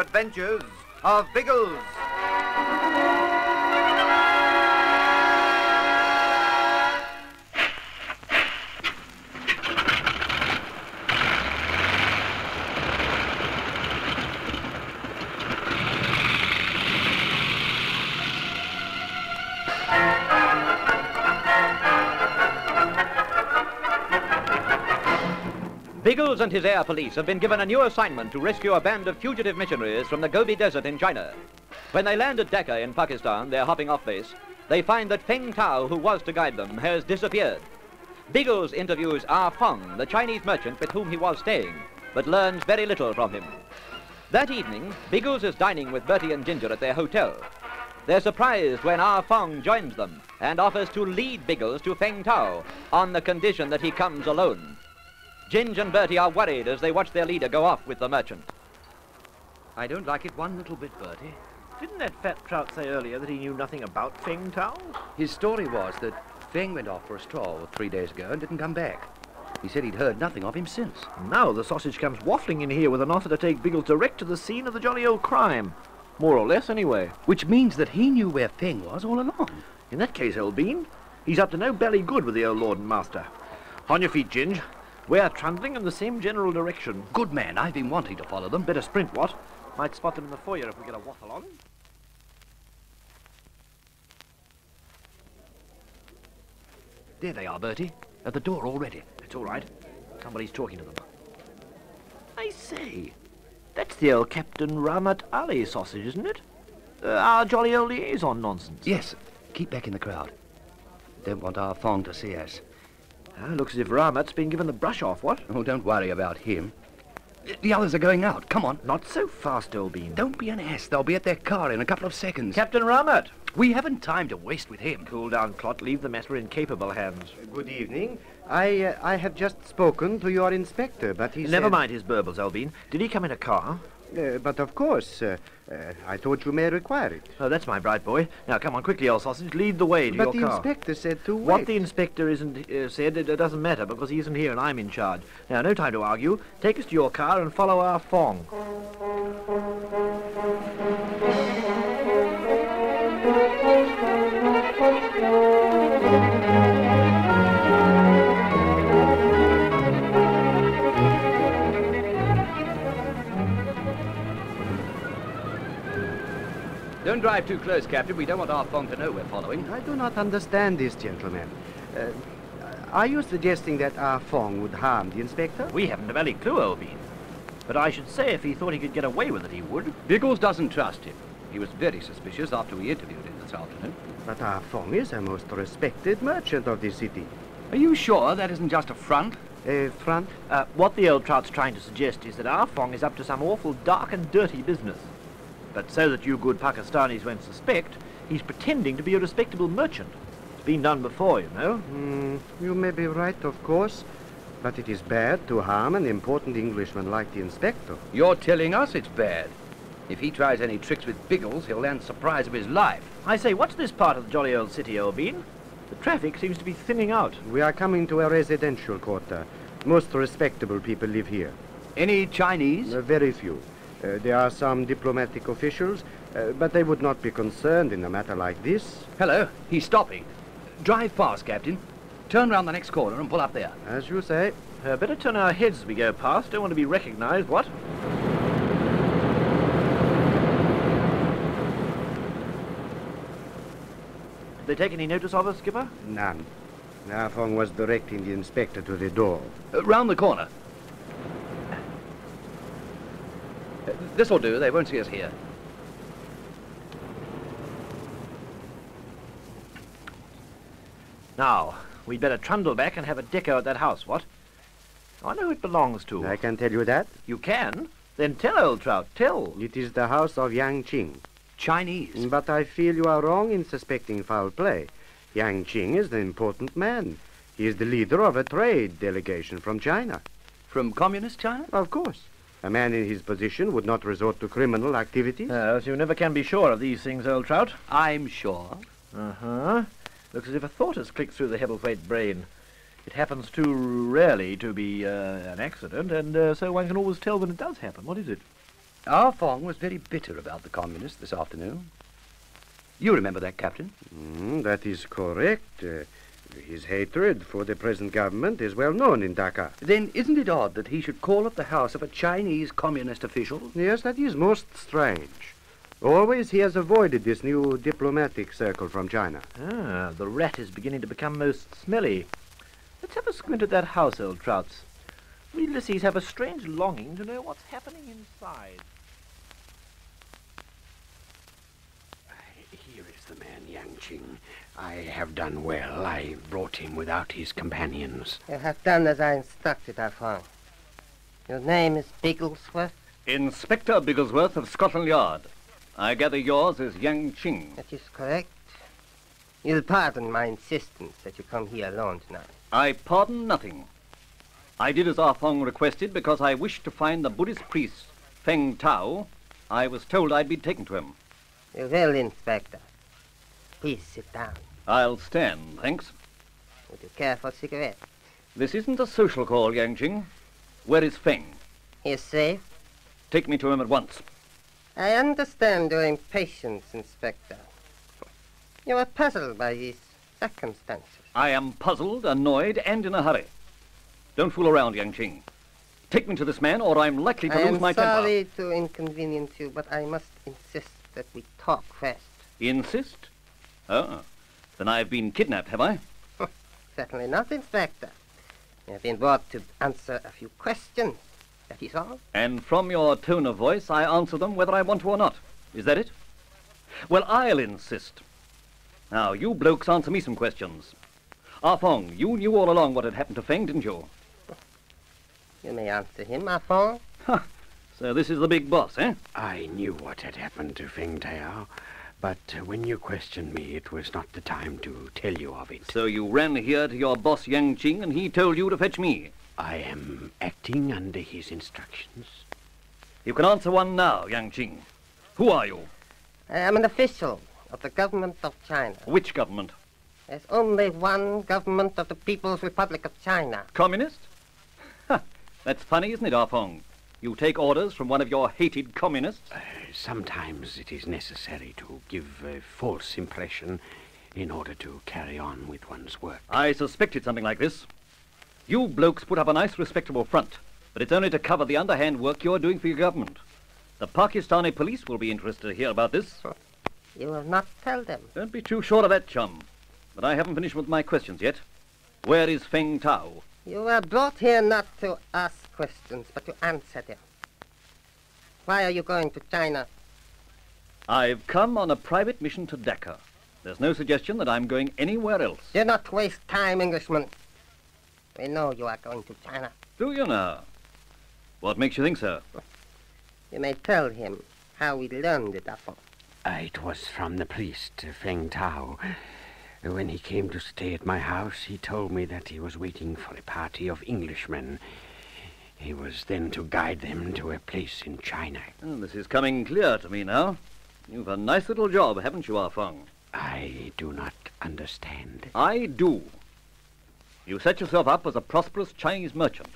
adventures of Biggles. Biggles and his air police have been given a new assignment to rescue a band of fugitive missionaries from the Gobi Desert in China. When they land at Dhaka in Pakistan, their hopping off base, they find that Feng Tao, who was to guide them, has disappeared. Biggles interviews Ah Fong, the Chinese merchant with whom he was staying, but learns very little from him. That evening, Biggles is dining with Bertie and Ginger at their hotel. They're surprised when Ah Fong joins them and offers to lead Biggles to Feng Tao on the condition that he comes alone. Ginger and Bertie are worried as they watch their leader go off with the merchant. I don't like it one little bit, Bertie. Didn't that fat trout say earlier that he knew nothing about Feng Tao? His story was that Feng went off for a stroll 3 days ago and didn't come back. He said he'd heard nothing of him since. Now the sausage comes waffling in here with an offer to take Biggles direct to the scene of the jolly old crime. More or less, anyway. Which means that he knew where Feng was all along. In that case, old bean, he's up to no belly good with the old lord and master. On your feet, Ginge. We're trundling in the same general direction. Good man, I've been wanting to follow them. Better sprint, what? Might spot them in the foyer if we get a waffle on. There they are, Bertie. At the door already. It's all right. Somebody's talking to them. I say, that's the old Captain Ramat Ali sausage, isn't it? Our jolly old liaison nonsense. Yes. Keep back in the crowd. Don't want our Fong to see us. Looks as if Ramat's been given the brush off, what? Oh, don't worry about him. The others are going out. Come on. Not so fast, old bean. Don't be an ass. They'll be at their car in a couple of seconds. Captain Ramat! We haven't time to waste with him. Cool down, Clot. Leave the matter in capable hands. Good evening. I have just spoken to your inspector, but he Never said... mind his burbles, old bean. Did he come in a car? But of course, I thought you may require it. Oh, that's my bright boy. Now, come on, quickly, old sausage. Lead the way to your But the car. inspector said to wait. What the inspector isn't said, it doesn't matter, because he isn't here and I'm in charge. Now, no time to argue. Take us to your car and follow our Fong. Don't drive too close, Captain. We don't want our Fong to know we're following. I do not understand this, gentleman. Are you suggesting that Ah Fong would harm the inspector? We haven't a very clue, old bean. But I should say if he thought he could get away with it, he would. Biggles doesn't trust him. He was very suspicious after we interviewed him this afternoon. But Ah Fong is a most respected merchant of this city. Are you sure that isn't just a front? A front? What the old trout's trying to suggest is that our Fong is up to some awful dark and dirty business. But so that you good Pakistanis won't suspect, he's pretending to be a respectable merchant. It's been done before, you know. You may be right, of course. But it is bad to harm an important Englishman like the inspector. You're telling us it's bad. If he tries any tricks with Biggles, he'll land the surprise of his life. I say, what's this part of the jolly old city, old bean? The traffic seems to be thinning out. We are coming to a residential quarter. Most respectable people live here. Any Chinese? Very few. There are some diplomatic officials, but they would not be concerned in a matter like this. Hello, he's stopping. Drive fast, Captain. Turn round the next corner and pull up there. As you say. Better turn our heads as we go past. Don't want to be recognized, what? Did they take any notice of us, Skipper? None. Ah Fong was directing the inspector to the door. Round the corner. This'll do. They won't see us here. Now, we'd better trundle back and have a deco at that house, what? I know who it belongs to. I can tell you that. You can? Then tell, old trout, tell. It is the house of Yang Qing. Chinese. But I feel you are wrong in suspecting foul play. Yang Qing is an important man. He is the leader of a trade delegation from China. From communist China? Of course. A man in his position would not resort to criminal activities. So you never can be sure of these things, old trout. I'm sure. Uh-huh. Looks as if a thought has clicked through the Hebblethwaite brain. It happens too rarely to be an accident, and so one can always tell when it does happen. What is it? Our Fong was very bitter about the communists this afternoon. You remember that, Captain? That is correct. His hatred for the present government is well known in Dhaka. Then isn't it odd that he should call at the house of a Chinese communist official? Yes, that is most strange. Always he has avoided this new diplomatic circle from China. Ah, the rat is beginning to become most smelly. Let's have a squint at that house, old Trouts. We Ulysses have a strange longing to know what's happening inside. Here is the man, Yang Ching. I have done well. I brought him without his companions. You have done as I instructed, Afon. Your name is Bigglesworth? Inspector Bigglesworth of Scotland Yard. I gather yours is Yang Ching. That is correct. You'll pardon my insistence that you come here alone tonight. I pardon nothing. I did as Ah Fong requested because I wished to find the Buddhist priest, Feng Tao. I was told I'd be taken to him. You will, Inspector. Please sit down. I'll stand, thanks. Would you care for a cigarette? This isn't a social call, Yang Ching. Where is Feng? He is safe. Take me to him at once. I understand your impatience, Inspector. You are puzzled by these circumstances. I am puzzled, annoyed, and in a hurry. Don't fool around, Yang Ching. Take me to this man, or I'm likely to lose my temper. I am sorry to inconvenience you, but I must insist that we talk first. Insist? Oh, then I've been kidnapped, have I? Certainly not, Inspector. You have been brought to answer a few questions. That is all. And from your tone of voice, I answer them whether I want to or not. Is that it? Well, I'll insist. Now, you blokes answer me some questions. Ah Fong, you knew all along what had happened to Feng, didn't you? You may answer him, Afon. So this is the big boss, eh? I knew what had happened to Feng Tao, but when you questioned me, it was not the time to tell you of it. So you ran here to your boss, Yang Ching, and he told you to fetch me? I am acting under his instructions. You can answer one now, Yang Ching. Who are you? I am an official of the government of China. Which government? There's only one government of the People's Republic of China. Communist? That's funny, isn't it, Ah Fong? You take orders from one of your hated communists? Sometimes it is necessary to give a false impression in order to carry on with one's work. I suspected something like this. You blokes put up a nice, respectable front, but it's only to cover the underhand work you're doing for your government. The Pakistani police will be interested to hear about this. You will not tell them. Don't be too sure of that, chum. But I haven't finished with my questions yet. Where is Feng Tao? You were brought here not to ask questions, but to answer them. Why are you going to China? I've come on a private mission to Dhaka. There's no suggestion that I'm going anywhere else. Do not waste time, Englishman. We know you are going to China. Do you now? What makes you think so? You may tell him how we learned it, Afon. It was from the priest, Feng Tao. When he came to stay at my house, he told me that he was waiting for a party of Englishmen. He was then to guide them to a place in China. Oh, this is coming clear to me now. You've a nice little job, haven't you, Ah Fong? I do not understand. I do. You set yourself up as a prosperous Chinese merchant,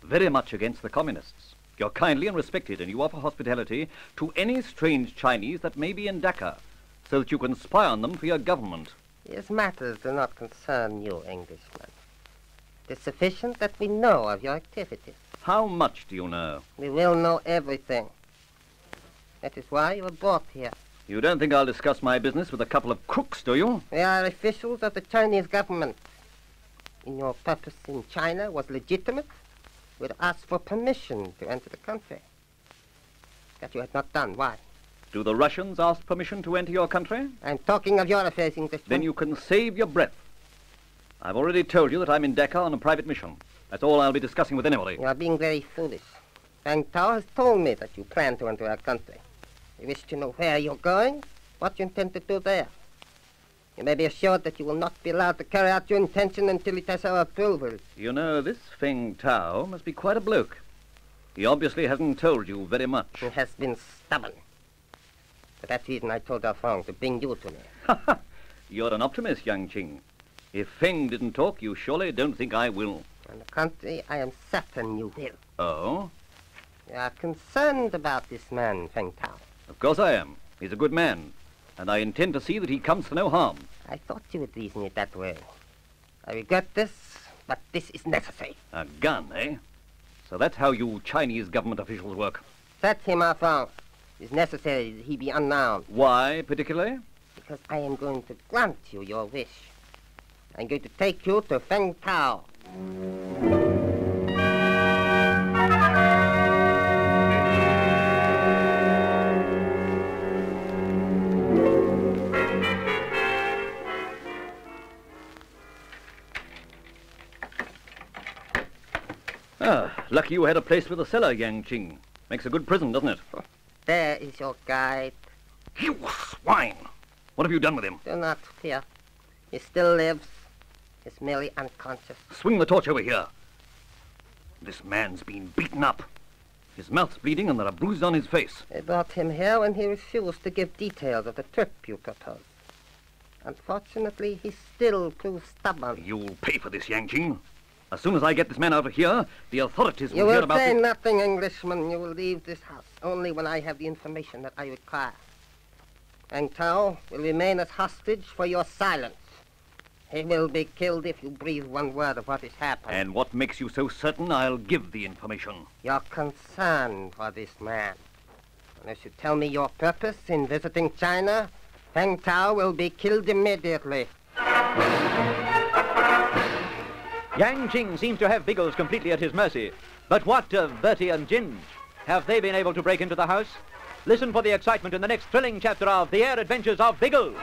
very much against the communists. You're kindly and respected, and you offer hospitality to any strange Chinese that may be in Dhaka, so that you can spy on them for your government. These matters do not concern you, Englishman. It is sufficient that we know of your activities. How much do you know? We will know everything. That is why you were brought here. You don't think I'll discuss my business with a couple of crooks, do you? We are officials of the Chinese government. And your purpose in China was legitimate. We'd ask for permission to enter the country. That you had not done. Why? Do the Russians ask permission to enter your country? I'm talking of your affairs, Englishman. Then you can save your breath. I've already told you that I'm in Dhaka on a private mission. That's all I'll be discussing with anybody. You are being very foolish. Feng Tao has told me that you plan to enter our country. You wish to know where you're going, what you intend to do there. You may be assured that you will not be allowed to carry out your intention until it has our approval. You know, this Feng Tao must be quite a bloke. He obviously hasn't told you very much. He has been stubborn. For that reason, I told Feng to bring you to me. You're an optimist, Yang Ching. If Feng didn't talk, you surely don't think I will. On the contrary, I am certain you will. Oh? You are concerned about this man, Feng Tao. Of course I am. He's a good man, and I intend to see that he comes to no harm. I thought you would reason it that way. I regret this, but this is necessary. A gun, eh? So that's how you Chinese government officials work. Set him off out. It is necessary that he be unarmed. Why, particularly? Because I am going to grant you your wish. I'm going to take you to Feng Tao. Ah, lucky you had a place with a cellar, Yang Ching. Makes a good prison, doesn't it? There is your guide. You swine! What have you done with him? Do not fear. He still lives. He's merely unconscious. Swing the torch over here. This man's been beaten up. His mouth's bleeding and there are bruises on his face. They brought him here when he refused to give details of the trip you proposed. Unfortunately, he still proves stubborn. You'll pay for this, Yang Ching. As soon as I get this man out of here, the authorities will You hear will about say it. nothing, Englishman. You will leave this house only when I have the information that I require. Feng Tao will remain as hostage for your silence. He will be killed if you breathe one word of what is happening. And what makes you so certain I'll give the information? Your concern for this man. Unless you tell me your purpose in visiting China, Feng Tao will be killed immediately. Yang Ching seems to have Biggles completely at his mercy. But what of Bertie and Ginge? Have they been able to break into the house? Listen for the excitement in the next thrilling chapter of The Air Adventures of Biggles.